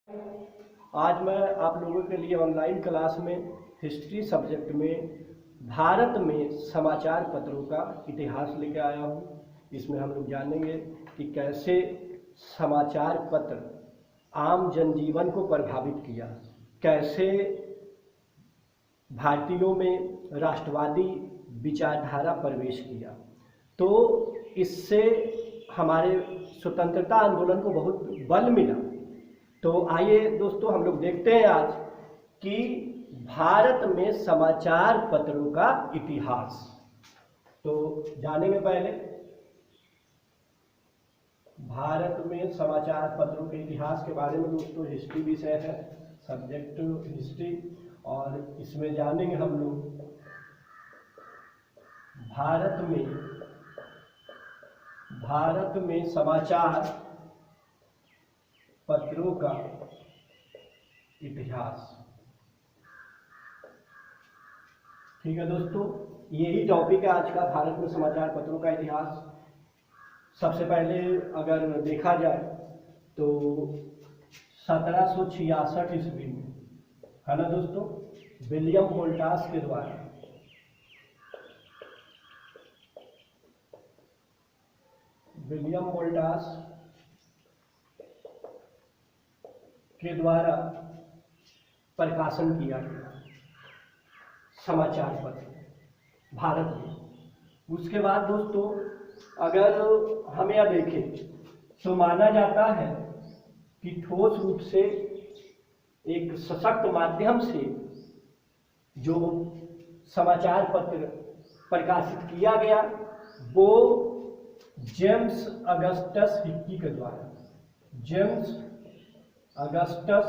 आज मैं आप लोगों के लिए ऑनलाइन क्लास में हिस्ट्री सब्जेक्ट में भारत में समाचार पत्रों का इतिहास लेकर आया हूँ। इसमें हम लोग जानेंगे कि कैसे समाचार पत्र आम जनजीवन को प्रभावित किया, कैसे भारतीयों में राष्ट्रवादी विचारधारा प्रवेश किया, तो इससे हमारे स्वतंत्रता आंदोलन को बहुत बल मिला। तो आइए दोस्तों हम लोग देखते हैं आज कि भारत में समाचार पत्रों का इतिहास। तो जानेंगे पहले भारत में समाचार पत्रों के इतिहास के बारे में। दोस्तों हिस्ट्री विषय है, सब्जेक्ट हिस्ट्री, और इसमें जानेंगे हम लोग भारत में समाचार पत्रों का इतिहास। ठीक है दोस्तों, यही टॉपिक है आज का, भारत में समाचार पत्रों का इतिहास। सबसे पहले अगर देखा जाए तो 1766 ईस्वी में, है ना दोस्तों, विलियम वोल्टास के द्वारा प्रकाशन किया गया समाचार पत्र भारत में। उसके बाद दोस्तों अगर हम यह देखें तो माना जाता है कि ठोस रूप से एक सशक्त माध्यम से जो समाचार पत्र प्रकाशित किया गया वो जेम्स अगस्टस हिक्की के द्वारा, जेम्स अगस्टस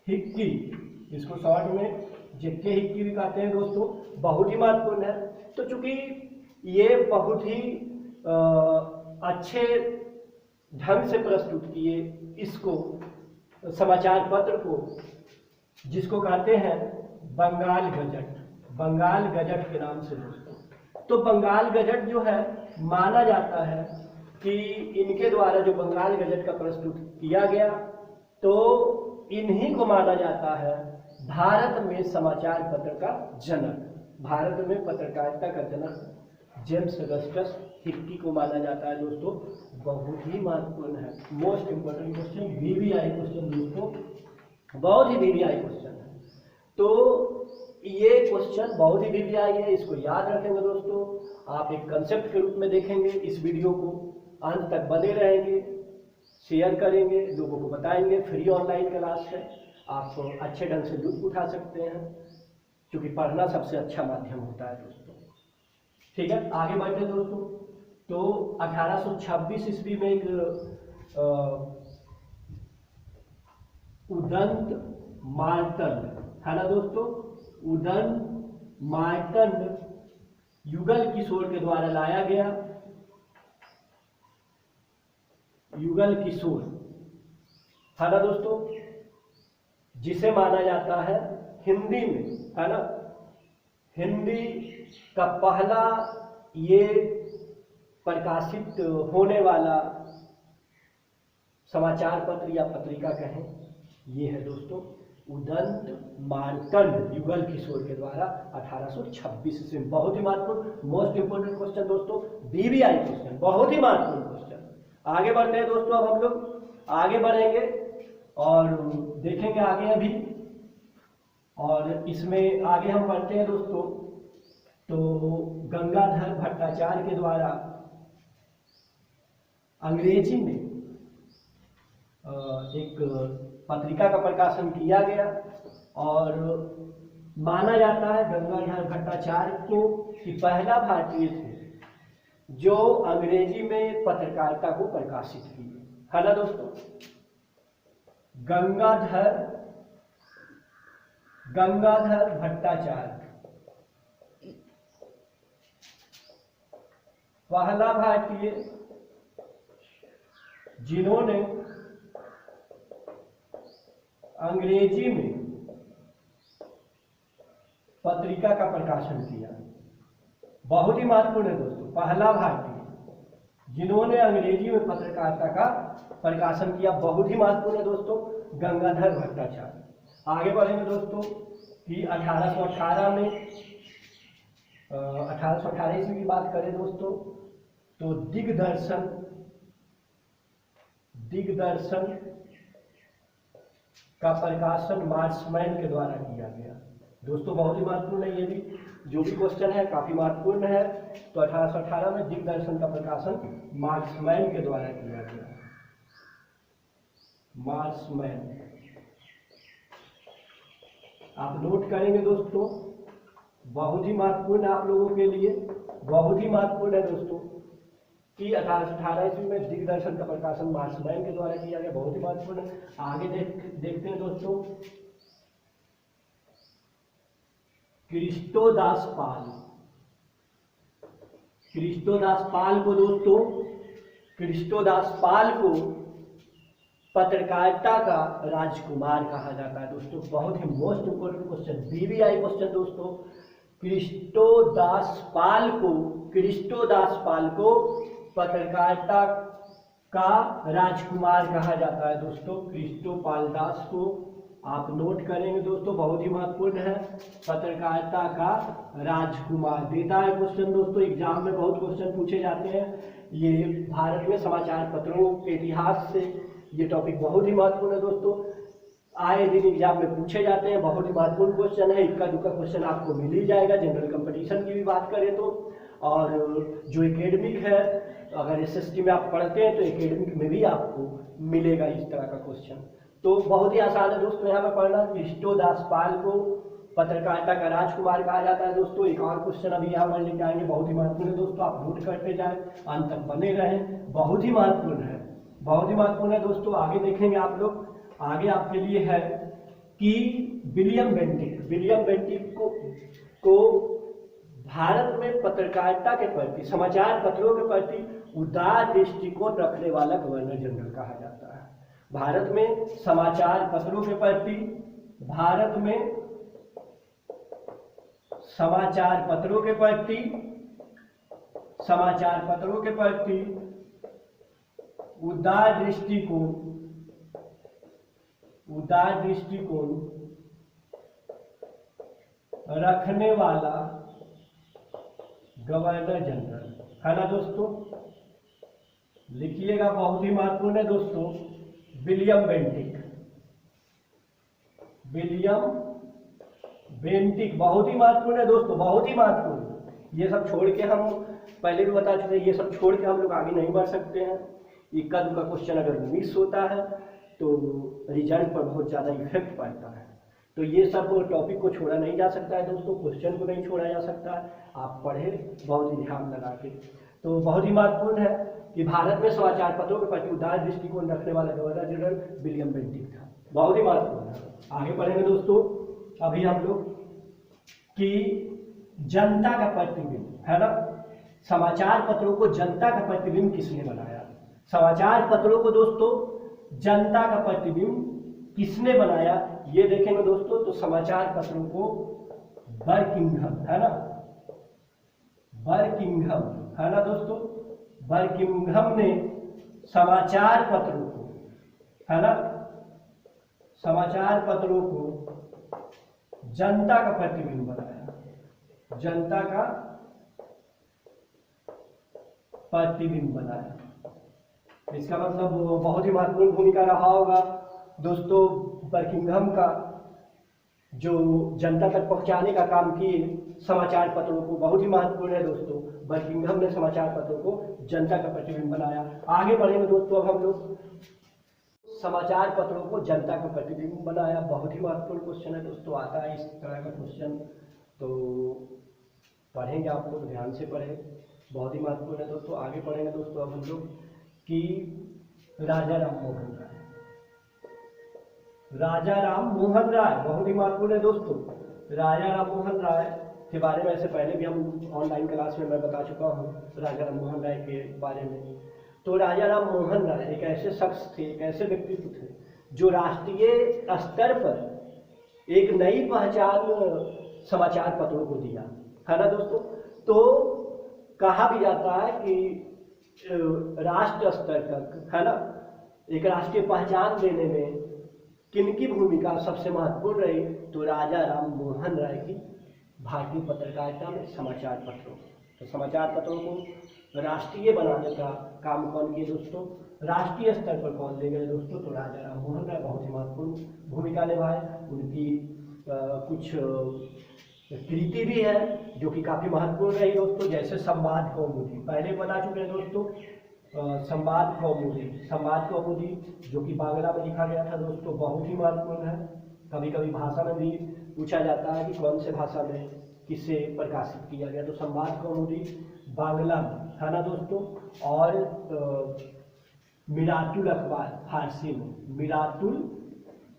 हिक्की, इसको शॉर्ट में जेके हिक्की भी कहते हैं दोस्तों, बहुत ही महत्वपूर्ण है। तो चूंकि ये बहुत ही अच्छे ढंग से प्रस्तुत किए इसको, समाचार पत्र को, जिसको कहते हैं बंगाल गजट के नाम से दोस्तों। तो बंगाल गजट जो है, माना जाता है कि इनके द्वारा जो बंगाल गजट का प्रस्तुत किया गया, तो इन्हीं को माना जाता है भारत में समाचार पत्र का जनक। भारत में पत्रकारिता का जनक जेम्स अगस्टस हिक्की को माना जाता है दोस्तों। बहुत ही महत्वपूर्ण है, most important question, VVI question दोस्तों, बहुत ही वीवीआई क्वेश्चन है। तो ये क्वेश्चन बहुत ही वीवीआई है, इसको याद रखेंगे दोस्तों। आप एक कंसेप्ट के रूप में देखेंगे इस वीडियो को, अंत तक बने रहेंगे, शेयर करेंगे, लोगों को बताएंगे। फ्री ऑनलाइन क्लास है, आप अच्छे ढंग से लुत्फ उठा सकते हैं, क्योंकि पढ़ना सबसे अच्छा माध्यम होता है दोस्तों। ठीक है, आगे बढ़ते दोस्तों। तो 1826 ईस्वी में एक उदंत मार्तंड, है ना दोस्तों, उदंत मार्तंड युगल किशोर के द्वारा लाया गया। युगल किशोर, है ना दोस्तों, जिसे माना जाता है हिंदी में, है ना, हिंदी का पहला ये प्रकाशित होने वाला समाचार पत्र या पत्रिका कहें, ये है दोस्तों उदंत मार्तंड युगल किशोर के द्वारा 1826 से। बहुत ही महत्वपूर्ण, मोस्ट इंपोर्टेंट क्वेश्चन दोस्तों, वीवीआई क्वेश्चन, बहुत ही महत्वपूर्ण क्वेश्चन। आगे बढ़ते हैं दोस्तों, अब हम लोग आगे बढ़ेंगे और देखेंगे आगे अभी, और इसमें आगे हम पढ़ते हैं दोस्तों। तो गंगाधर भट्टाचार्य के द्वारा अंग्रेजी में एक पत्रिका का प्रकाशन किया गया, और माना जाता है गंगाधर भट्टाचार्य को कि पहला भारतीय थे जो अंग्रेजी में पत्रकारिता को प्रकाशित किए, है ना दोस्तों। गंगाधर भट्टाचार्य पहला भारतीय जिन्होंने अंग्रेजी में पत्रिका का प्रकाशन किया। बहुत ही महत्वपूर्ण है दोस्तों, पहला भारतीय जिन्होंने अंग्रेजी में पत्रकारिता का प्रकाशन किया, बहुत ही महत्वपूर्ण है दोस्तों, गंगाधर भट्टाचार्य। आगे बढ़ेंगे दोस्तों कि 1818 में 1818 ईस्वी की बात करें दोस्तों तो दिग्दर्शन का प्रकाशन मार्क्समैन के द्वारा किया गया। दोस्तों बहुत ही महत्वपूर्ण है, ये भी जो भी क्वेश्चन है काफी महत्वपूर्ण है। तो 1818 में दिग्दर्शन का प्रकाशन मार्क्समैन के द्वारा किया गया। मार्क्समैन आप नोट करेंगे दोस्तों, बहुत ही महत्वपूर्ण है आप लोगों के लिए, बहुत ही महत्वपूर्ण है दोस्तों कि 1818 ईस्वी में दिग्दर्शन का प्रकाशन मार्क्समैन के द्वारा किया गया, बहुत ही महत्वपूर्ण है। आगे देखते हैं दोस्तों, क्रिस्टोदास पाल को पत्रकारिता का राजकुमार कहा जाता है। दोस्तों बहुत ही most important question, VVI question दोस्तों, क्रिस्टोदास पाल को पत्रकारिता का राजकुमार कहा जाता है। दोस्तों क्रिस्टोपाल दास को आप नोट करेंगे दोस्तों, बहुत ही महत्वपूर्ण है, पत्रकारिता का राजकुमार। देता है क्वेश्चन दोस्तों, एग्जाम में बहुत क्वेश्चन पूछे जाते हैं। ये भारत में समाचार पत्रों के इतिहास से ये टॉपिक बहुत ही महत्वपूर्ण है दोस्तों, आए दिन एग्जाम में पूछे जाते हैं, बहुत ही महत्वपूर्ण क्वेश्चन है। इक्का दुक्का क्वेश्चन आपको मिल ही जाएगा। जनरल कंपटीशन की भी बात करें तो, और जो एकेडमिक है, अगर एसएसटी में आप पढ़ते हैं तो एकेडमिक में भी आपको मिलेगा इस तरह का क्वेश्चन। तो बहुत ही आसान है दोस्तों यहाँ पर पढ़ना। क्रिस्टोदास पाल को पत्रकारिता का राजकुमार कहा जाता है। दोस्तों एक और क्वेश्चन अभी यहाँ पर लेके आएंगे, बहुत ही महत्वपूर्ण है दोस्तों, आप नोट करते जाएं, अंत तक बने रहें, बहुत ही महत्वपूर्ण है, बहुत ही महत्वपूर्ण है दोस्तों। आगे देखेंगे आप लोग, आगे आपके लिए है कि विलियम बेंटिक को भारत में पत्रकारिता के प्रति, समाचार पत्रों के प्रति उदार दृष्टिकोण रखने वाला गवर्नर जनरल कहा जाता है। भारत में समाचार पत्रों के प्रति, भारत में समाचार पत्रों के प्रति उदार दृष्टिकोण रखने वाला गवर्नर जनरल है ना दोस्तों, लिखिएगा, बहुत ही महत्वपूर्ण है दोस्तों, विलियम बेंटिक बहुत ही महत्वपूर्ण है दोस्तों, बहुत ही महत्वपूर्ण। ये सब छोड़ के, हम पहले भी बता चुके हैं, ये सब छोड़ के हम लोग आगे नहीं बढ़ सकते हैं। इक्का दुक्का क्वेश्चन अगर मिस होता है तो रिजल्ट पर बहुत ज़्यादा इफेक्ट पड़ता है। तो ये सब टॉपिक को छोड़ा नहीं जा सकता है दोस्तों, क्वेश्चन को नहीं छोड़ा जा सकता है, आप पढ़े बहुत ही ध्यान लगा के। तो बहुत ही महत्वपूर्ण है कि भारत में समाचार पत्रों के प्रति उदार दृष्टिकोण रखने वाला गवर्नर जनरल विलियम बेंटिक था, बहुत ही महत्वपूर्ण है। आगे बढ़ेंगे दोस्तों, अभी हम लोग कि जनता का प्रतिबिंब है ना, समाचार पत्रों को जनता का प्रतिबिंब किसने बनाया? समाचार पत्रों को दोस्तों जनता का प्रतिबिंब किसने बनाया, ये देखेंगे दोस्तों। तो समाचार पत्रों को बर्किंघम है ना, बर्किंघम है ना दोस्तों, बर्किंघम ने समाचार पत्रों को है ना, समाचार पत्रों को जनता का प्रतिबिंब बनाया, जनता का प्रतिबिंब बनाया। इसका मतलब बहुत ही महत्वपूर्ण भूमिका रहा होगा दोस्तों बर्किंघम का, जो जनता तक पहुंचाने का काम किए समाचार पत्रों को, बहुत ही महत्वपूर्ण है दोस्तों। बर्किंघम ने समाचार पत्रों को जनता का प्रतिबिंब बनाया। आगे बढ़ेंगे दोस्तों, अब हम लोग समाचार पत्रों को जनता का प्रतिबिंब बनाया, बहुत ही महत्वपूर्ण क्वेश्चन है दोस्तों, आता है इस तरह का क्वेश्चन, तो पढ़ेंगे आप लोग, ध्यान से पढ़ें, बहुत ही महत्वपूर्ण है दोस्तों। आगे पढ़ेंगे दोस्तों अब हम लोग कि राजा राम मोहन राय, राजा राम मोहन राय बहुत ही महत्वपूर्ण है दोस्तों। राजा राम मोहन राय के बारे में ऐसे पहले भी हम ऑनलाइन क्लास में मैं बता चुका हूँ राजा राम मोहन राय के बारे में। तो राजा राम मोहन राय एक ऐसे शख्स थे, एक ऐसे व्यक्तित्व थे जो राष्ट्रीय स्तर पर एक नई पहचान समाचार पत्रों को दिया है ना दोस्तों। तो कहा भी जाता है कि राष्ट्र स्तर तक, है ना, एक राष्ट्रीय पहचान देने में किनकी भूमिका सबसे महत्वपूर्ण रही? तो राजा राम मोहन राय की भारतीय पत्रकारिता में समाचार पत्रों, तो समाचार पत्रों को राष्ट्रीय बनाने का काम कौन किए दोस्तों? राष्ट्रीय स्तर पर कौन ले गए दोस्तों? तो राजा राम मोहन राय बहुत ही महत्वपूर्ण भूमिका निभाए। उनकी कुछ कृति भी है जो कि काफ़ी महत्वपूर्ण रही दोस्तों, जैसे संवाद कौमुदी, पहले बता चुके हैं दोस्तों। संवाद कौमुदी जो कि बांग्ला में लिखा गया था दोस्तों, बहुत ही महत्वपूर्ण है। कभी कभी भाषा में भी पूछा जाता है कि कौन से भाषा में किसे प्रकाशित किया गया, तो संवाद कौमुदी बांग्ला में, है ना दोस्तों। और मिरातुल अखबार फारसी में, मिरातुल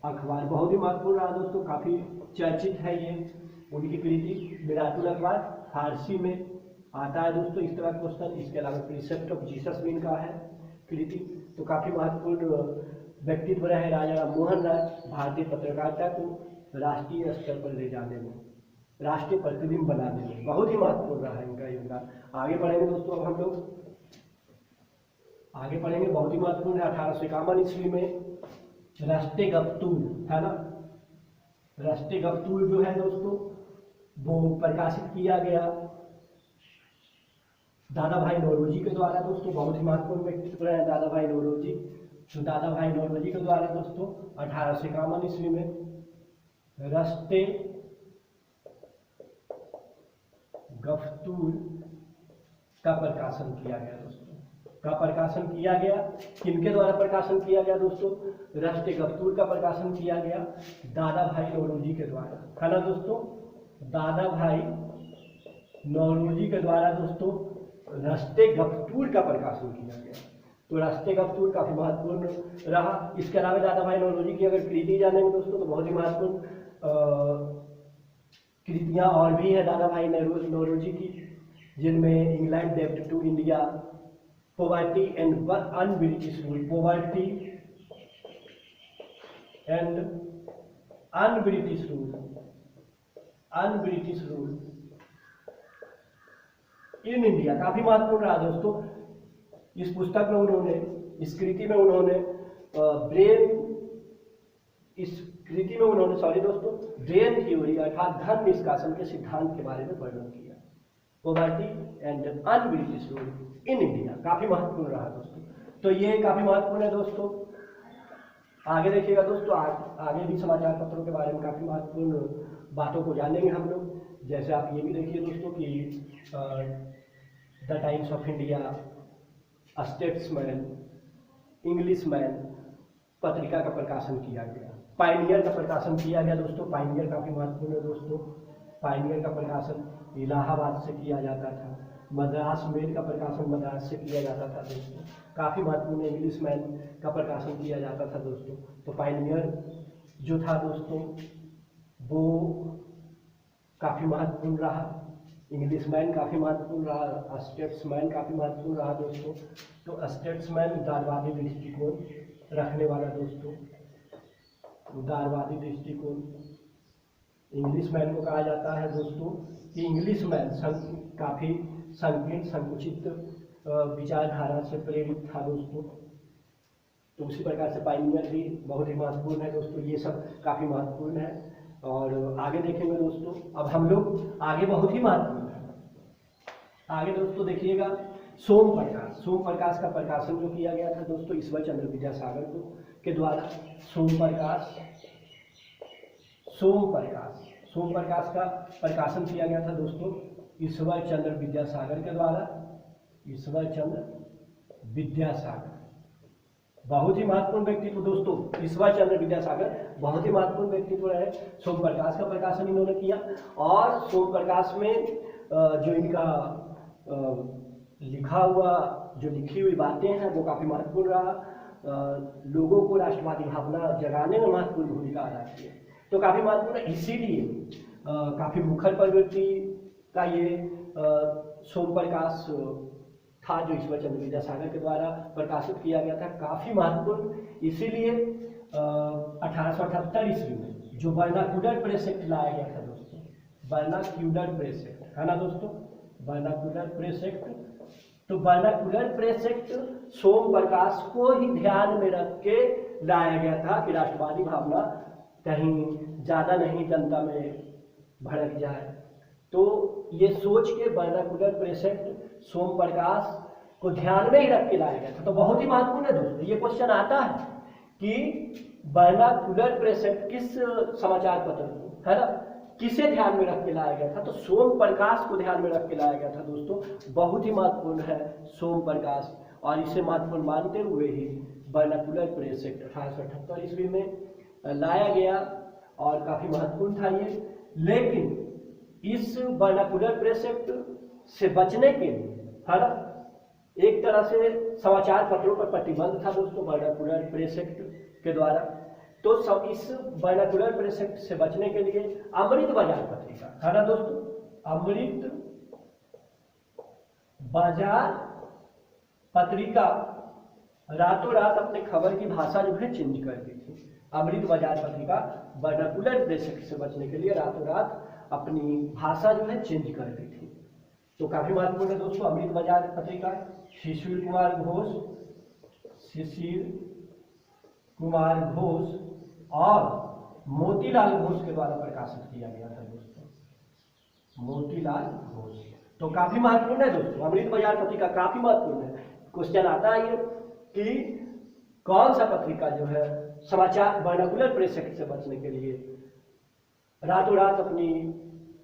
अखबार बहुत ही महत्वपूर्ण रहा दोस्तों, काफ़ी चर्चित है ये उनकी कृति। मिरातुल अखबार फारसी में आता है दोस्तों इस तरह क्वेश्चन। इसके अलावा प्रिसेप्ट ऑफ जीसस भी इनका है कृति। तो काफ़ी महत्वपूर्ण व्यक्तित्व रहे राजा राम मोहन राय भारतीय पत्रकारिता को राष्ट्रीय स्तर पर ले जाने में, राष्ट्रीय प्रतिबिंब बनाने में बहुत ही महत्वपूर्ण रहा है इनका योगदान। आगे बढ़ेंगे दोस्तों, अब हम लोग आगे पढ़ेंगे, बहुत ही महत्वपूर्ण है। 1851 ईस्वी में राष्ट्रीय गफ्तूर, है ना, राष्ट्रीय गफ्तूर जो है दोस्तों वो प्रकाशित किया गया दादा भाई नौरोजी के द्वारा दोस्तों। बहुत ही महत्वपूर्ण व्यक्तित्व है दादा भाई नौरोजी। तो दादा भाई नौरोजी के द्वारा दोस्तों 1851 ईस्वी में राष्ट्रीय गफ्तूर का प्रकाशन किया गया दोस्तों। का प्रकाशन किया गया, किनके द्वारा प्रकाशन किया गया दोस्तों? राष्ट्रीय गफ्तूर का प्रकाशन किया गया दादा भाई नौरोजी के द्वारा, है ना दोस्तों। दादा भाई नौरोजी के द्वारा दोस्तों राष्ट्रीय गफ्तूर का प्रकाशन किया गया। तो राष्ट्रीय गफ्तूर काफी महत्वपूर्ण रहा। इसके अलावा दादा भाई नौरोजी की अगर कृति जानेंगे दोस्तों तो बहुत ही महत्वपूर्ण कृतियां और भी है दादा भाई नौरोजी की, जिनमें इंग्लैंड डेब्ट to India, poverty and unBritish rule, poverty and unBritish rule in India काफी महत्वपूर्ण रहा दोस्तों। इस पुस्तक में उन्होंने, इस कृति में उन्होंने ब्रेन थ्योरी अर्थात धन निष्कासन के सिद्धांत के बारे में वर्णन किया। Poverty and unBritish rule in India काफी महत्वपूर्ण रहा दोस्तों। तो ये काफी महत्वपूर्ण है दोस्तों। आगे देखिएगा दोस्तों, आगे भी समाचार पत्रों के बारे में काफी महत्वपूर्ण बातों को जानेंगे हम लोग। जैसे आप ये भी देखिए दोस्तों कि the times of India, statesman, Englishman पत्रिका का प्रकाशन किया गया। पायनियर का प्रकाशन किया गया दोस्तों। पायनियर काफी महत्वपूर्ण है दोस्तों। पायनियर का प्रकाशन इलाहाबाद से किया जाता था। मद्रास मेल का प्रकाशन मद्रास से किया जाता था दोस्तों। काफी महत्वपूर्ण इंग्लिशमैन का प्रकाशन किया जाता था दोस्तों। तो पायनियर जो था दोस्तों वो काफी महत्वपूर्ण रहा। इंग्लिशमैन काफी महत्वपूर्ण रहा। स्टेट्समैन काफी महत्वपूर्ण रहा दोस्तों। तो स्टेट्समैन उदारवादी दृष्टिकोण रखने वाला दोस्तों, उदारवादी दृष्टिकोण। इंग्लिशमैन को कहा जाता है दोस्तों कि इंग्लिशमैन काफी संकीर्ण संकुचित विचारधारा से प्रेरित था दोस्तों। तो उसी प्रकार से पायनियर भी बहुत ही महत्वपूर्ण है दोस्तों। ये सब काफी महत्वपूर्ण है। और आगे देखेंगे दोस्तों, अब हम लोग आगे बहुत ही महत्वपूर्ण है। आगे दोस्तों देखिएगा सोम प्रकाश का प्रकाशन जो किया गया था दोस्तों ईश्वर चंद्र विद्यासागर को के द्वारा। सोम प्रकाश का प्रकाशन किया गया था दोस्तों ईश्वर चंद्र विद्यासागर के द्वारा। ईश्वर चंद्र विद्यासागर बहुत ही महत्वपूर्ण व्यक्तित्व दोस्तों। ईश्वर चंद्र विद्यासागर बहुत ही महत्वपूर्ण व्यक्तित्व रहे। सोम प्रकाश का प्रकाशन इन्होंने किया। और सोम प्रकाश में जो इनका लिखी हुई बातें हैं वो काफी महत्वपूर्ण रहा। लोगों को राष्ट्रवादी भावना जगाने में महत्वपूर्ण भूमिका अदा की है। तो काफी महत्वपूर्ण, इसीलिए काफी मुखर प्रवृत्ति का ये सोम प्रकाश था जो ईश्वर चंद्र विद्यासागर के द्वारा प्रकाशित किया गया था। काफी महत्वपूर्ण, इसीलिए 1878 ईस्वी में जो वर्नाक्युलर प्रेस एक्ट लाया गया था दोस्तों, वर्नाक्युलर प्रेस एक्ट, है ना दोस्तों। वर्नाक्युलर प्रेस एक्ट तो वर्नाकुलर प्रेस एक्ट सोम प्रकाश को ही ध्यान में रख के लाया गया था कि राष्ट्रवादी भावना कहीं ज़्यादा नहीं जनता में भड़क जाए। तो ये सोच के वर्नाकुलर प्रेस एक्ट सोम प्रकाश को ध्यान में ही रख के लाया गया था। तो बहुत ही महत्वपूर्ण है दोस्तों, ये क्वेश्चन आता है कि वर्नाकुलर प्रेस एक्ट किस समाचार पत्र को, है ना, किसे ध्यान में रख के लाया गया था? तो सोम प्रकाश को ध्यान में रख के लाया गया था दोस्तों। बहुत ही महत्वपूर्ण है सोम प्रकाश, और इसे महत्वपूर्ण मानते हुए ही वर्नाकुलर प्रेस एक्ट 1878 ईस्वी में लाया गया और काफी महत्वपूर्ण था ये। लेकिन इस वर्नाकुलर प्रेस एक्ट से बचने के लिए, है ना, एक तरह से समाचार पत्रों पर प्रतिबंध था दोस्तों वर्नाकुलर प्रेस एक्ट के द्वारा। तो सब इस वर्नाकुलर प्रेस एक्ट से बचने के लिए अमृत बाजार पत्रिका, है ना दोस्तों, अमृत बाजार पत्रिका रातों रात अपने खबर की भाषा जो है चेंज कर दी थी। अमृत बाजार पत्रिका वर्नाकुलर प्रेस एक्ट से बचने के लिए रातों रात अपनी भाषा जो है चेंज कर दी थी। तो काफी महत्वपूर्ण है दोस्तों अमृत बाजार पत्रिका। शिशिर कुमार घोष और मोतीलाल घोष के द्वारा प्रकाशित किया गया था दोस्तों, मोतीलाल घोष। तो काफी महत्वपूर्ण है दोस्तों अमृत बाजार पत्रिका, काफी महत्वपूर्ण है। क्वेश्चन आता है ये कि कौन सा पत्रिका जो है समाचार वर्नाकुलर प्रेस एक्ट से बचने के लिए रातों रात अपनी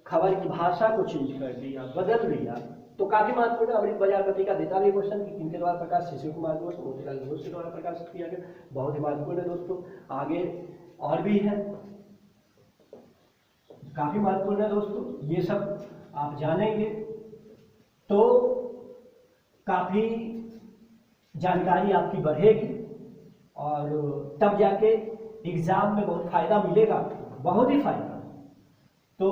खबर की भाषा को चेंज कर दिया, बदल दिया। तो काफी महत्वपूर्ण अमृत बाजार पत्रिका देता भी क्वेश्चन कि किनके द्वारा प्रकाश, शिशिर कुमार घोष, मोतीलाल घोष के द्वारा प्रकाशित किया गया। बहुत ही महत्वपूर्ण है दोस्तों। आगे और भी है, काफी महत्वपूर्ण है दोस्तों, ये सब आप जानेंगे तो काफी जानकारी आपकी बढ़ेगी और तब जाके एग्जाम में बहुत फायदा मिलेगा, बहुत ही फायदा। तो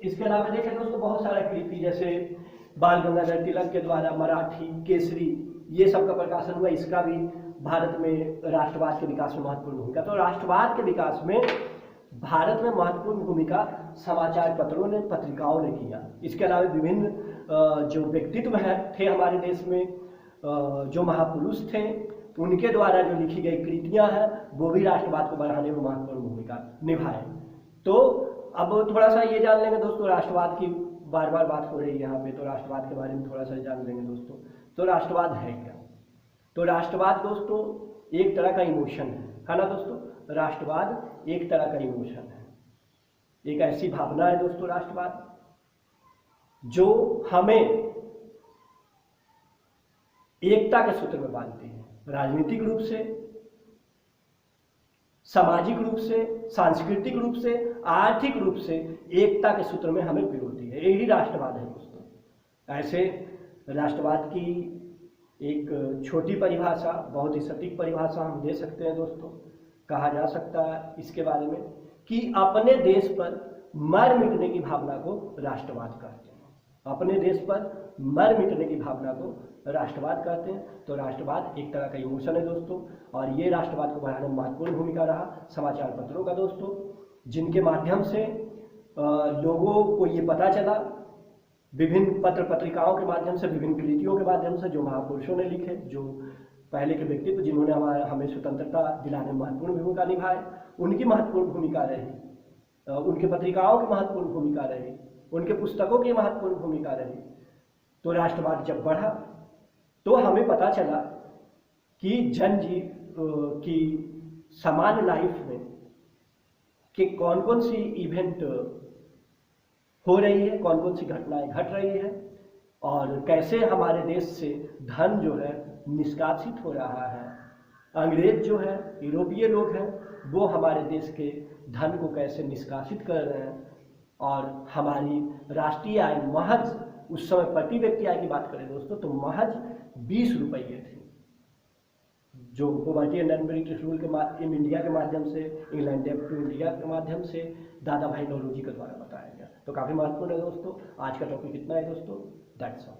इसके अलावा देखें दोस्तों बहुत सारा कृति जैसे बाल गंगाधर तिलक के द्वारा मराठी केसरी, ये सब का प्रकाशन हुआ। इसका भी भारत में राष्ट्रवाद के विकास में महत्वपूर्ण भूमिका। तो राष्ट्रवाद के विकास में भारत में महत्वपूर्ण भूमिका समाचार पत्रों ने, पत्रिकाओं ने किया। इसके अलावा विभिन्न जो व्यक्तित्व थे हमारे देश में, जो महापुरुष थे, उनके द्वारा जो लिखी गई कृतियां हैं वो भी राष्ट्रवाद को बढ़ाने में महत्वपूर्ण भूमिका निभाए। तो अब थोड़ा सा ये जान लेंगे दोस्तों, राष्ट्रवाद की बार बार बात हो रही है यहाँ पे, तो राष्ट्रवाद के बारे में थोड़ा सा जान लेंगे दोस्तों। तो राष्ट्रवाद है क्या? तो राष्ट्रवाद दोस्तों एक तरह का इमोशन है ना दोस्तों। राष्ट्रवाद एक तरह का इमोशन है, एक ऐसी भावना है दोस्तों राष्ट्रवाद जो हमें एकता के सूत्र में बांधती है, राजनीतिक रूप से, सामाजिक रूप से, सांस्कृतिक रूप से, आर्थिक रूप से एकता के सूत्र में हमें पिरोती है। यही राष्ट्रवाद है दोस्तों। ऐसे राष्ट्रवाद की एक छोटी परिभाषा, बहुत ही सटीक परिभाषा हम दे सकते हैं दोस्तों। कहा जा सकता है इसके बारे में कि अपने देश पर मर मिटने की भावना को राष्ट्रवाद कहते हैं। अपने देश पर मर मिटने की भावना को राष्ट्रवाद कहते हैं। तो राष्ट्रवाद एक तरह का इमोशन है दोस्तों, और ये राष्ट्रवाद को बढ़ाने में महत्वपूर्ण भूमिका रहा समाचार पत्रों का दोस्तों, जिनके माध्यम से लोगों को ये पता चला, विभिन्न पत्र पत्रिकाओं के माध्यम से, विभिन्न कृतियों के माध्यम से, जो महापुरुषों ने लिखे, जो पहले के व्यक्तित्व जिन्होंने हमें स्वतंत्रता दिलाने में महत्वपूर्ण भूमिका निभाई, उनकी महत्वपूर्ण भूमिका रही, उनके पत्रिकाओं की महत्वपूर्ण भूमिका रही, उनके पुस्तकों की महत्वपूर्ण भूमिका रही। तो राष्ट्रवाद जब बढ़ा तो हमें पता चला कि की सामान्य लाइफ में कि कौन कौन सी इवेंट हो रही है, कौन कौन सी घटनाएं घट रही है, और कैसे हमारे देश से धन जो है निष्कासित हो रहा है। अंग्रेज जो है, यूरोपीय लोग हैं, वो हमारे देश के धन को कैसे निष्कासित कर रहे हैं, और हमारी राष्ट्रीय आय महज उस समय प्रति व्यक्ति आय की बात करें दोस्तों तो महज 20 रुपये थी, जो पॉवर्टी एंड ब्रिटिश रूल के इंडिया के माध्यम से, इंग्लैंड टू इंडिया के माध्यम से दादा भाई नौरोजी के द्वारा बताया गया। तो काफ़ी महत्वपूर्ण है दोस्तों। आज का टॉपिक इतना है दोस्तों, दैट्स ऑल।